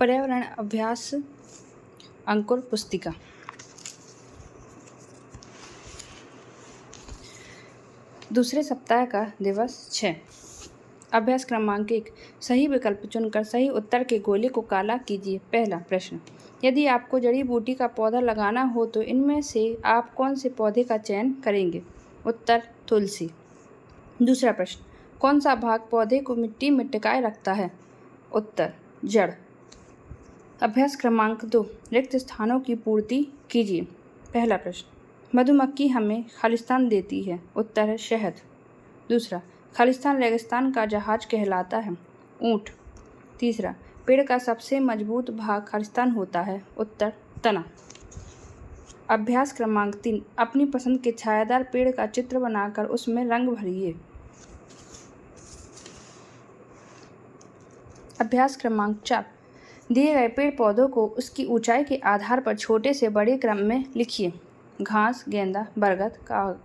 पर्यावरण अभ्यास अंकुर पुस्तिका। दूसरे सप्ताह का दिवस 6। अभ्यास क्रमांक 1। सही विकल्प चुनकर सही उत्तर के गोले को काला कीजिए। पहला प्रश्न, यदि आपको जड़ी बूटी का पौधा लगाना हो तो इनमें से आप कौन से पौधे का चयन करेंगे? उत्तर, तुलसी। दूसरा प्रश्न, कौन सा भाग पौधे को मिट्टी में टिकाए रखता है? उत्तर, जड़। अभ्यास क्रमांक 2। रिक्त स्थानों की पूर्ति कीजिए। पहला प्रश्न, मधुमक्खी हमें खालिस्तान देती है। उत्तर है शहद। दूसरा, खालिस्तान रेगिस्तान का जहाज कहलाता है। ऊँट। तीसरा, पेड़ का सबसे मजबूत भाग खालिस्तान होता है। उत्तर, तना। अभ्यास क्रमांक 3। अपनी पसंद के छायादार पेड़ का चित्र बनाकर उसमें रंग भरिए। अभ्यास क्रमांक 4। दिए गए पेड़ पौधों को उसकी ऊंचाई के आधार पर छोटे से बड़े क्रम में लिखिए। घास, गेंदा, बरगद,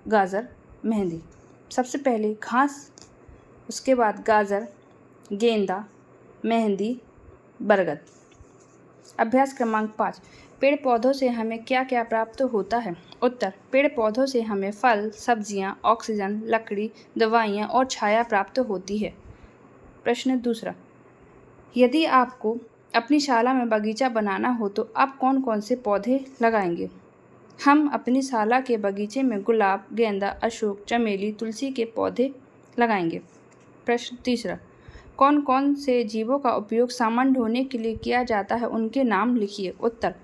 गाजर, मेहंदी। सबसे पहले घास, उसके बाद गाजर, गेंदा, मेहंदी, बरगद। अभ्यास क्रमांक 5। पेड़ पौधों से हमें क्या क्या प्राप्त होता है? उत्तर, पेड़ पौधों से हमें फल, सब्जियां, ऑक्सीजन, लकड़ी, दवाइयां और छाया प्राप्त होती है। प्रश्न दूसरा, यदि आपको अपनी शाला में बगीचा बनाना हो तो आप कौन कौन से पौधे लगाएंगे? हम अपनी शाला के बगीचे में गुलाब, गेंदा, अशोक, चमेली, तुलसी के पौधे लगाएंगे। प्रश्न तीसरा, कौन कौन से जीवों का उपयोग सामान ढोने के लिए किया जाता है, उनके नाम लिखिए। उत्तर,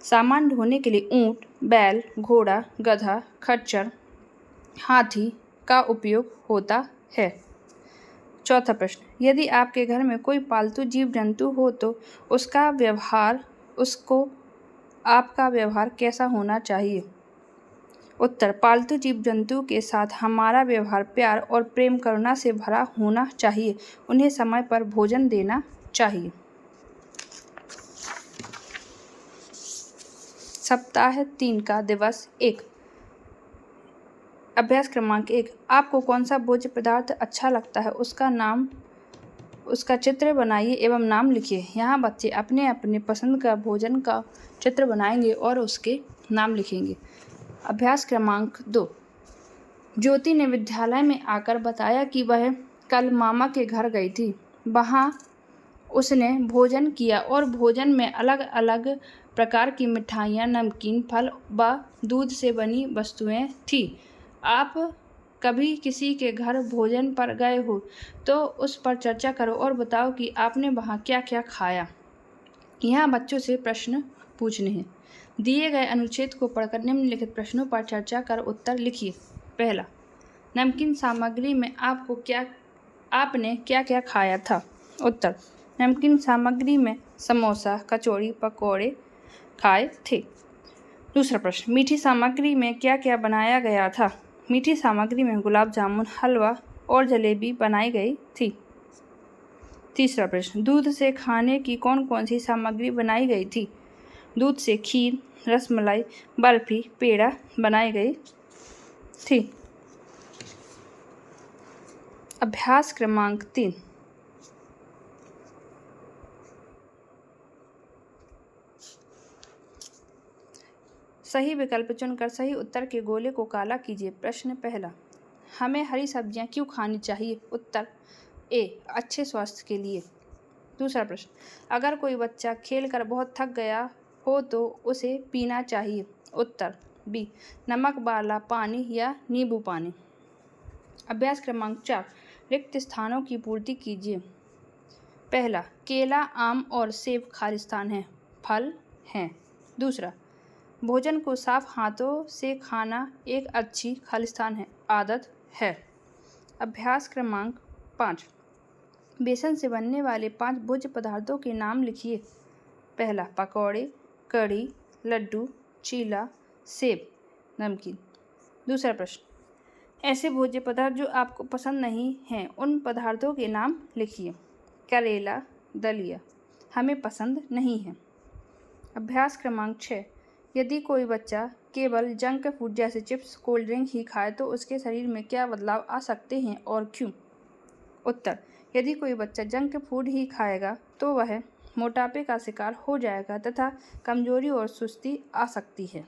सामान ढोने के लिए ऊँट, बैल, घोड़ा, गधा, खच्चर, हाथी का उपयोग होता है। चौथा प्रश्न, यदि आपके घर में कोई पालतू जीव जंतु हो तो आपका व्यवहार कैसा होना चाहिए? उत्तर, पालतू जीव जंतु के साथ हमारा व्यवहार प्यार और प्रेम करुणा से भरा होना चाहिए। उन्हें समय पर भोजन देना चाहिए। सप्ताह 3 का दिवस 1। अभ्यास क्रमांक 1। आपको कौन सा भोज्य पदार्थ अच्छा लगता है उसका चित्र बनाइए एवं नाम लिखिए। यहाँ बच्चे अपने अपने पसंद का भोजन का चित्र बनाएंगे और उसके नाम लिखेंगे। अभ्यास क्रमांक 2। ज्योति ने विद्यालय में आकर बताया कि वह कल मामा के घर गई थी। वहाँ उसने भोजन किया और भोजन में अलग अलग प्रकार की मिठाइयाँ, नमकीन, फल व दूध से बनी वस्तुएं थीं। आप कभी किसी के घर भोजन पर गए हो तो उस पर चर्चा करो और बताओ कि आपने वहाँ क्या क्या खाया। यहाँ बच्चों से प्रश्न पूछने हैं। दिए गए अनुच्छेद को पढ़कर निम्नलिखित प्रश्नों पर चर्चा कर उत्तर लिखिए। पहला, नमकीन सामग्री में आपने क्या क्या खाया था? उत्तर, नमकीन सामग्री में समोसा, कचौड़ी, पकौड़े खाए थे। दूसरा प्रश्न, मीठी सामग्री में क्या क्या बनाया गया था? मीठी सामग्री में गुलाब जामुन, हलवा और जलेबी बनाई गई थी। तीसरा प्रश्न, दूध से खाने की कौन कौन सी सामग्री बनाई गई थी? दूध से खीर, रसमलाई, बर्फी, पेड़ा बनाई गई थी। अभ्यास क्रमांक 3। सही विकल्प चुनकर सही उत्तर के गोले को काला कीजिए। प्रश्न पहला, हमें हरी सब्जियां क्यों खानी चाहिए? उत्तर, ए, अच्छे स्वास्थ्य के लिए। दूसरा प्रश्न, अगर कोई बच्चा खेलकर बहुत थक गया हो तो उसे पीना चाहिए। उत्तर, बी, नमक वाला पानी या नींबू पानी। अभ्यास क्रमांक 4। रिक्त स्थानों की पूर्ति कीजिए। पहला, केला, आम और सेब खालिस्तान है, फल हैं। दूसरा, भोजन को साफ हाथों से खाना एक अच्छी खालिस्तान है, आदत है। अभ्यास क्रमांक 5। बेसन से बनने वाले 5 भोज्य पदार्थों के नाम लिखिए। पहला, पकौड़े, कढ़ी, लड्डू, चीला, सेब, नमकीन। दूसरा प्रश्न, ऐसे भोज्य पदार्थ जो आपको पसंद नहीं हैं, उन पदार्थों के नाम लिखिए। करेला, दलिया हमें पसंद नहीं है। अभ्यास क्रमांक 6। यदि कोई बच्चा केवल जंक फूड जैसे चिप्स, कोल्ड ड्रिंक ही खाए तो उसके शरीर में क्या बदलाव आ सकते हैं और क्यों? उत्तर, यदि कोई बच्चा जंक फूड ही खाएगा तो वह मोटापे का शिकार हो जाएगा तथा कमजोरी और सुस्ती आ सकती है।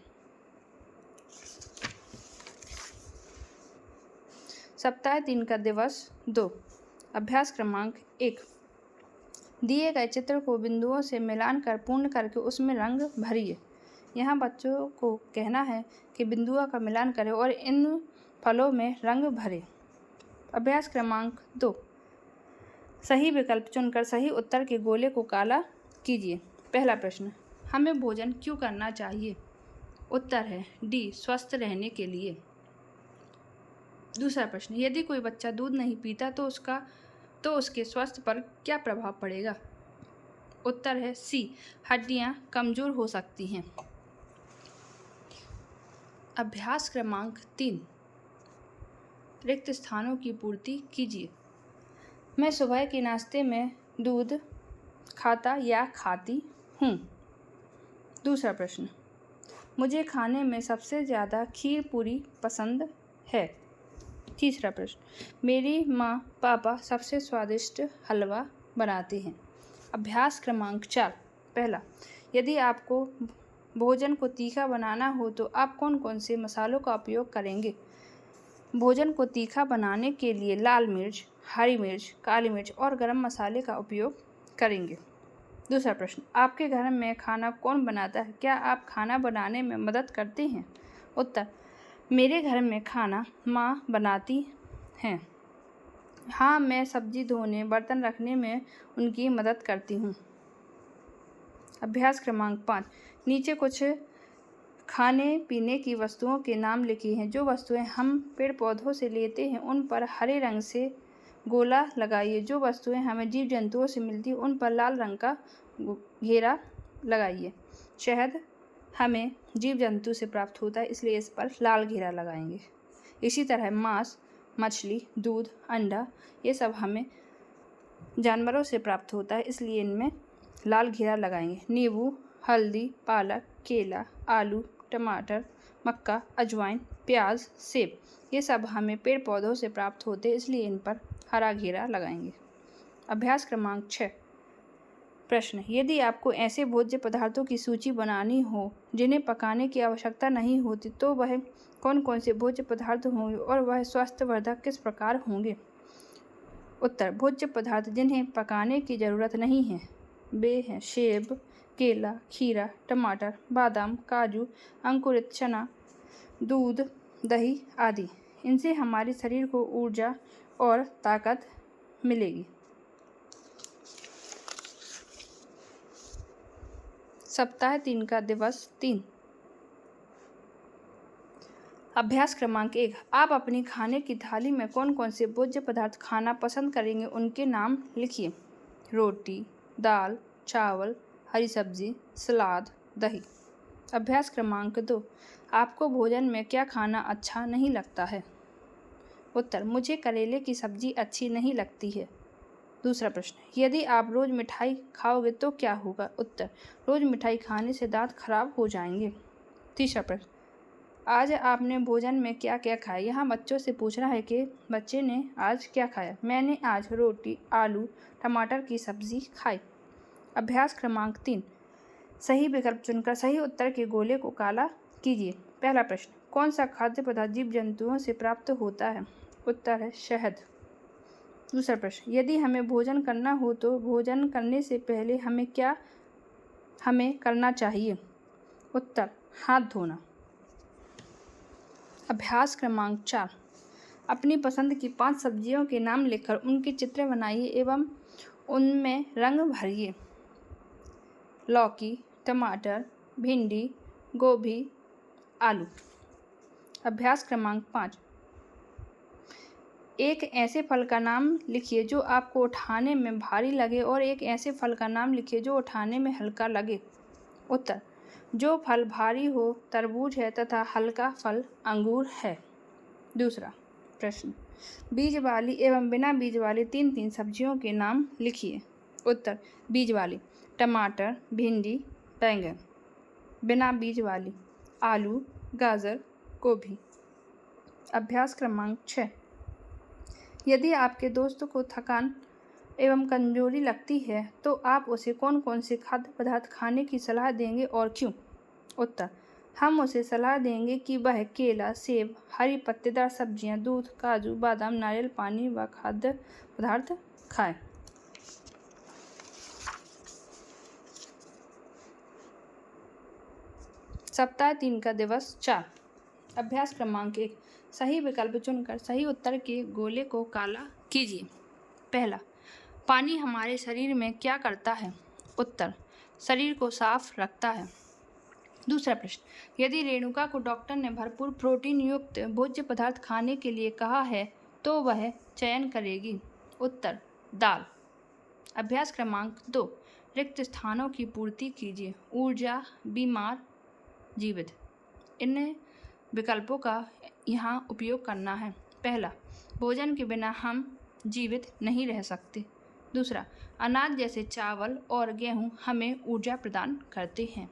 सप्ताह 3 का दिवस 2। अभ्यास क्रमांक 1। दिए गए चित्र को बिंदुओं से मिलान कर पूर्ण करके उसमें रंग भरिए। यहाँ बच्चों को कहना है कि बिंदुओं का मिलान करें और इन फलों में रंग भरें। अभ्यास क्रमांक 2। सही विकल्प चुनकर सही उत्तर के गोले को काला कीजिए। पहला प्रश्न, हमें भोजन क्यों करना चाहिए? उत्तर है डी, स्वस्थ रहने के लिए। दूसरा प्रश्न, यदि कोई बच्चा दूध नहीं पीता तो उसके स्वास्थ्य पर क्या प्रभाव पड़ेगा? उत्तर है सी, हड्डियां कमजोर हो सकती हैं। अभ्यास क्रमांक 3। रिक्त स्थानों की पूर्ति कीजिए। मैं सुबह के नाश्ते में दूध खाता या खाती हूँ। दूसरा प्रश्न, मुझे खाने में सबसे ज़्यादा खीर पूरी पसंद है। तीसरा प्रश्न, मेरी माँ पापा सबसे स्वादिष्ट हलवा बनाते हैं। अभ्यास क्रमांक 4। पहला, यदि आपको भोजन को तीखा बनाना हो तो आप कौन कौन से मसालों का उपयोग करेंगे? भोजन को तीखा बनाने के लिए लाल मिर्च, हरी मिर्च, काली मिर्च और गरम मसाले का उपयोग करेंगे। दूसरा प्रश्न, आपके घर में खाना कौन बनाता है? क्या आप खाना बनाने में मदद करते हैं? उत्तर, मेरे घर में खाना माँ बनाती हैं। हाँ, मैं सब्जी धोने, बर्तन रखने में उनकी मदद करती हूँ। अभ्यास क्रमांक 5। नीचे कुछ खाने पीने की वस्तुओं के नाम लिखे हैं। जो वस्तुएं हम पेड़ पौधों से लेते हैं उन पर हरे रंग से गोला लगाइए। जो वस्तुएं हमें जीव जंतुओं से मिलती हैं उन पर लाल रंग का घेरा लगाइए। शहद हमें जीव जंतु से प्राप्त होता है इसलिए इस पर लाल घेरा लगाएंगे। इसी तरह मांस, मछली, दूध, अंडा ये सब हमें जानवरों से प्राप्त होता है इसलिए इनमें लाल घेरा लगाएंगे। नींबू, हल्दी, पालक, केला, आलू, टमाटर, मक्का, अजवाइन, प्याज, सेब ये सब हमें पेड़ पौधों से प्राप्त होते हैं इसलिए इन पर हरा घेरा लगाएंगे। अभ्यास क्रमांक 6। प्रश्न, यदि आपको ऐसे भोज्य पदार्थों की सूची बनानी हो जिन्हें पकाने की आवश्यकता नहीं होती तो वह कौन कौन से भोज्य पदार्थ होंगे और वह स्वास्थ्यवर्धक किस प्रकार होंगे? उत्तर, भोज्य पदार्थ जिन्हें पकाने की ज़रूरत नहीं है वे हैं सेब, केला, खीरा, टमाटर, बादाम, काजू, अंकुरित चना, दूध, दही आदि। इनसे हमारे शरीर को ऊर्जा और ताकत मिलेगी। सप्ताह 3 का दिवस 3। अभ्यास क्रमांक 1। आप अपनी खाने की थाली में कौन कौन से भोज्य पदार्थ खाना पसंद करेंगे उनके नाम लिखिए। रोटी, दाल, चावल, हरी सब्जी, सलाद, दही। अभ्यास क्रमांक 2। आपको भोजन में क्या खाना अच्छा नहीं लगता है? उत्तर, मुझे करेले की सब्जी अच्छी नहीं लगती है। दूसरा प्रश्न, यदि आप रोज़ मिठाई खाओगे तो क्या होगा? उत्तर, रोज़ मिठाई खाने से दांत खराब हो जाएंगे। तीसरा प्रश्न, आज आपने भोजन में क्या क्या खाया? यहाँ बच्चों से पूछना है कि बच्चे ने आज क्या खाया। मैंने आज रोटी, आलू, टमाटर की सब्जी खाई। अभ्यास क्रमांक 3। सही विकल्प चुनकर सही उत्तर के गोले को काला कीजिए। पहला प्रश्न, कौन सा खाद्य पदार्थ जीव जंतुओं से प्राप्त होता है? उत्तर है शहद। दूसरा प्रश्न, यदि हमें भोजन करना हो तो भोजन करने से पहले हमें करना चाहिए? उत्तर, हाथ धोना। अभ्यास क्रमांक 4। अपनी पसंद की 5 सब्जियों के नाम लिखकर उनके चित्र बनाइए एवं उनमें रंग भरिए। लौकी, टमाटर, भिंडी, गोभी, आलू। अभ्यास क्रमांक 5। एक ऐसे फल का नाम लिखिए जो आपको उठाने में भारी लगे और एक ऐसे फल का नाम लिखिए जो उठाने में हल्का लगे। उत्तर, जो फल भारी हो तरबूज है तथा हल्का फल अंगूर है। दूसरा प्रश्न, बीज वाली एवं बिना बीज वाली 3 सब्जियों के नाम लिखिए। उत्तर, बीज वाली टमाटर, भिंडी, बैंगन। बिना बीज वाली आलू, गाजर, गोभी। अभ्यास क्रमांक 6। यदि आपके दोस्त को थकान एवं कमजोरी लगती है तो आप उसे कौन कौन से खाद्य पदार्थ खाने की सलाह देंगे और क्यों? उत्तर: हम उसे सलाह देंगे कि वह केला, सेब, हरी पत्तेदार सब्जियां, दूध, काजू, बादाम, नारियल पानी व खाद्य पदार्थ खाए। सप्ताह 3 का दिवस 4। अभ्यास क्रमांक 1, सही विकल्प चुनकर सही उत्तर के गोले को काला कीजिए। पहला, पानी हमारे शरीर में क्या करता है? उत्तर: शरीर को साफ रखता है। दूसरा प्रश्न, यदि रेणुका को डॉक्टर ने भरपूर प्रोटीन युक्त भोज्य पदार्थ खाने के लिए कहा है तो वह चयन करेगी। उत्तर: दाल। अभ्यास क्रमांक 2, रिक्त स्थानों की पूर्ति कीजिए। ऊर्जा, बीमार, जीवित। इन विकल्पों का यहाँ उपयोग करना है। पहला, भोजन के बिना हम जीवित नहीं रह सकते। दूसरा, अनाज जैसे चावल और गेहूं हमें ऊर्जा प्रदान करते हैं।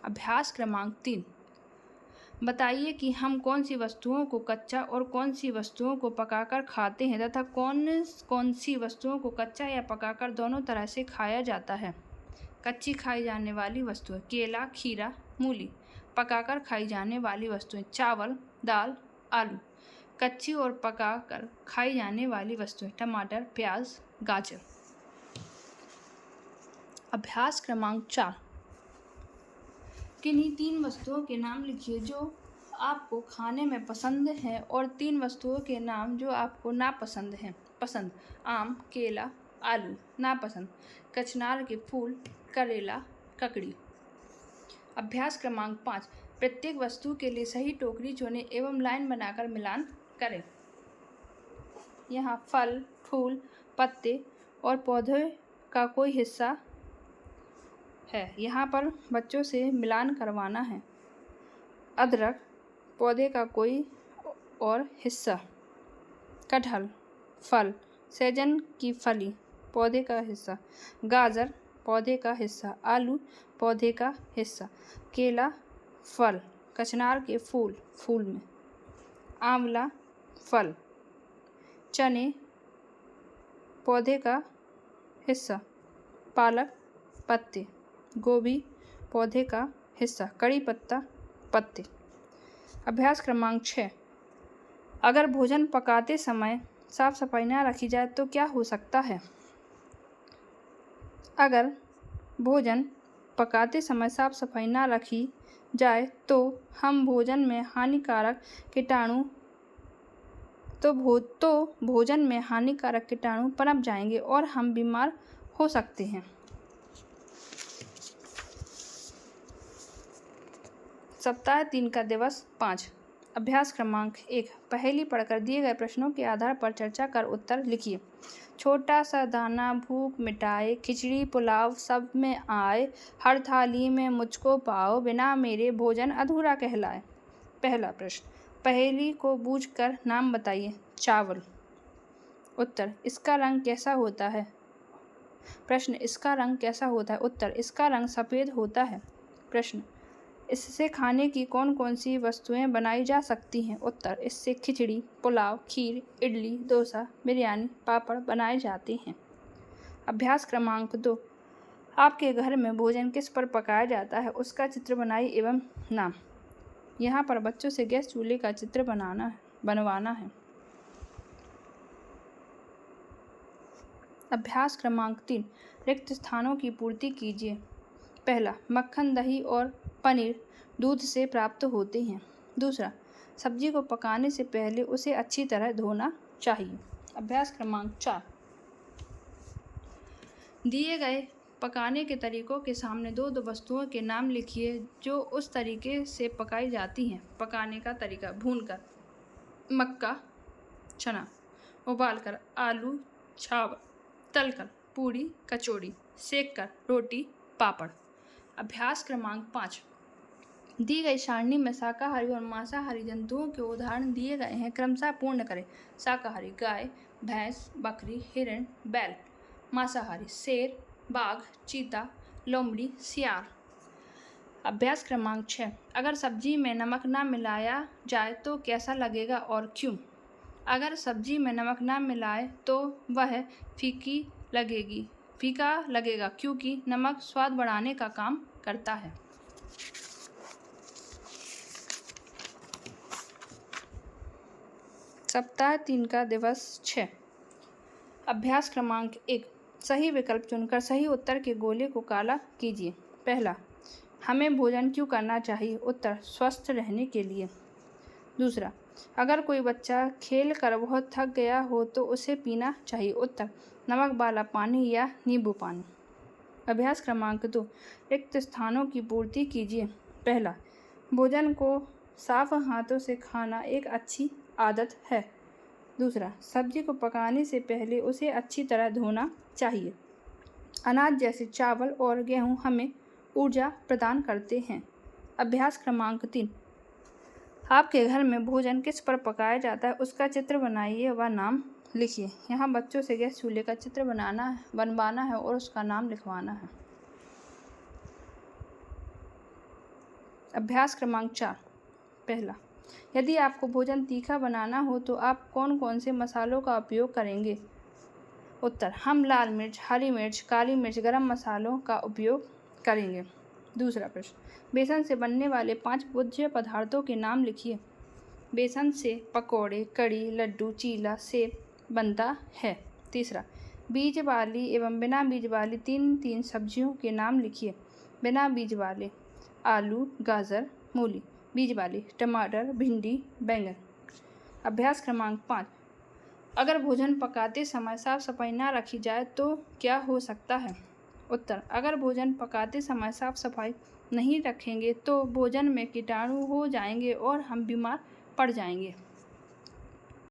अभ्यास क्रमांक 3, बताइए कि हम कौन सी वस्तुओं को कच्चा और कौन सी वस्तुओं को पकाकर खाते हैं तथा कौन सी वस्तुओं को कच्चा या पकाकर दोनों तरह से खाया जाता है। कच्ची खाई जाने वाली वस्तुएं: केला, खीरा, मूली। पकाकर खाई जाने वाली वस्तुएं: चावल, दाल, आलू। कच्ची और पकाकर खाई जाने वाली वस्तुएं: टमाटर, प्याज, गाजर। अभ्यास क्रमांक 4, किन्हीं 3 वस्तुओं के नाम लिखिए जो आपको खाने में पसंद है और 3 वस्तुओं के नाम जो आपको नापसंद हैं। पसंद: आम, केला, आलू। नापसंद: कचनार के फूल, करेला, ककड़ी। अभ्यास क्रमांक 5, प्रत्येक वस्तु के लिए सही टोकरी चुनें एवं लाइन बनाकर मिलान करें। यहाँ फल, फूल, पत्ते और पौधे का कोई हिस्सा है। यहाँ पर बच्चों से मिलान करवाना है। अदरक, पौधे का कोई और हिस्सा। कटहल, फल। सहजन की फली, पौधे का हिस्सा। गाजर, पौधे का हिस्सा। आलू, पौधे का हिस्सा। केला, फल। कचनार के फूल, फूल में। आंवला, फल। चने, पौधे का हिस्सा। पालक, पत्ते। गोभी, पौधे का हिस्सा। कड़ी पत्ता, पत्ते। अभ्यास क्रमांक 6, अगर भोजन पकाते समय साफ सफाई न रखी जाए तो क्या हो सकता है? अगर भोजन पकाते समय साफ सफाई न रखी जाए तो हम भोजन में हानिकारक कीटाणु भोजन में हानिकारक कीटाणु पनप जाएंगे और हम बीमार हो सकते हैं। सप्ताह 3 का दिवस 5। अभ्यास क्रमांक 1, पहेली पढ़कर दिए गए प्रश्नों के आधार पर चर्चा कर उत्तर लिखिए। छोटा सा दाना भूख मिटाए, खिचड़ी पुलाव सब में आए, हर थाली में मुझको पाओ, बिना मेरे भोजन अधूरा कहलाए। पहला प्रश्न, पहेली को बूझकर नाम बताइए। चावल। उत्तर, इसका रंग कैसा होता है? प्रश्न, इसका रंग कैसा होता है? उत्तर, इसका रंग सफ़ेद होता है। प्रश्न, इससे खाने की कौन कौन सी वस्तुएं बनाई जा सकती हैं? उत्तर, इससे खिचड़ी, पुलाव, खीर, इडली, डोसा, बिरयानी, पापड़ बनाए जाते हैं। अभ्यास क्रमांक 2, आपके घर में भोजन किस पर पकाया जाता है उसका चित्र बनाइए एवं नाम। यहाँ पर बच्चों से गैस चूल्हे का चित्र बनवाना है। अभ्यास क्रमांक 3, रिक्त स्थानों की पूर्ति कीजिए। पहला, मक्खन, दही और पनीर दूध से प्राप्त होते हैं। दूसरा, सब्जी को पकाने से पहले उसे अच्छी तरह धोना चाहिए। अभ्यास क्रमांक 4, दिए गए पकाने के तरीकों के सामने दो वस्तुओं के नाम लिखिए जो उस तरीके से पकाई जाती हैं। पकाने का तरीका: भूनकर, मक्का, चना, उबालकर, आलू, चावल, तलकर, पूड़ी, कचौड़ी, सेककर, रोटी, पापड़। अभ्यास क्रमांक 5, दी गई सारणी में शाकाहारी और मांसाहारी जंतुओं के उदाहरण दिए गए हैं, क्रमशः पूर्ण करें। शाकाहारी: गाय, भैंस, बकरी, हिरण, बैल। मांसाहारी: शेर, बाघ, चीता, लोमड़ी, सियार। अभ्यास क्रमांक 6, अगर सब्जी में नमक न मिलाया जाए तो कैसा लगेगा और क्यों? अगर सब्जी में नमक न मिलाए तो वह फीकी लगेगी, फीका लगेगा क्योंकि नमक स्वाद बढ़ाने का काम करता है। सप्ताह 3 का दिवस 6। अभ्यास क्रमांक 1। सही विकल्प चुनकर सही उत्तर के गोले को काला कीजिए। पहला, हमें भोजन क्यों करना चाहिए? उत्तर, स्वस्थ रहने के लिए। दूसरा, अगर कोई बच्चा खेल कर बहुत थक गया हो तो उसे पीना चाहिए। उत्तर, नमक वाला पानी या नींबू पानी। अभ्यास क्रमांक 2। रिक्त स्थानों की पूर्ति कीजिए। पहला, भोजन को साफ हाथों से खाना एक अच्छी आदत है। दूसरा, सब्जी को पकाने से पहले उसे अच्छी तरह धोना चाहिए। अनाज जैसे चावल और गेहूं हमें ऊर्जा प्रदान करते हैं। अभ्यास क्रमांक 3। आपके घर में भोजन किस पर पकाया जाता है उसका चित्र बनाइए व नाम लिखिए। यहाँ बच्चों से गैस चूल्हे का चित्र बनवाना है और उसका नाम लिखवाना है। अभ्यास क्रमांक 4। पहला, यदि आपको भोजन तीखा बनाना हो तो आप कौन कौन से मसालों का उपयोग करेंगे? उत्तर, हम लाल मिर्च, हरी मिर्च, काली मिर्च, गरम मसालों का उपयोग करेंगे। दूसरा प्रश्न, बेसन से बनने वाले 5 भोज्य पदार्थों के नाम लिखिए। बेसन से पकौड़े, कड़ी, लड्डू, चीला, सेव बनता है। तीसरा, बीज वाली एवं बिना बीज वाली 3 सब्जियों के नाम लिखिए। बिना बीज वाले आलू, गाजर, मूली। बीज वाले टमाटर, भिंडी, बैंगन। अभ्यास क्रमांक 5। अगर भोजन पकाते समय साफ सफाई ना रखी जाए तो क्या हो सकता है? उत्तर, अगर भोजन पकाते समय साफ सफाई नहीं रखेंगे तो भोजन में कीटाणु हो जाएंगे और हम बीमार पड़ जाएंगे।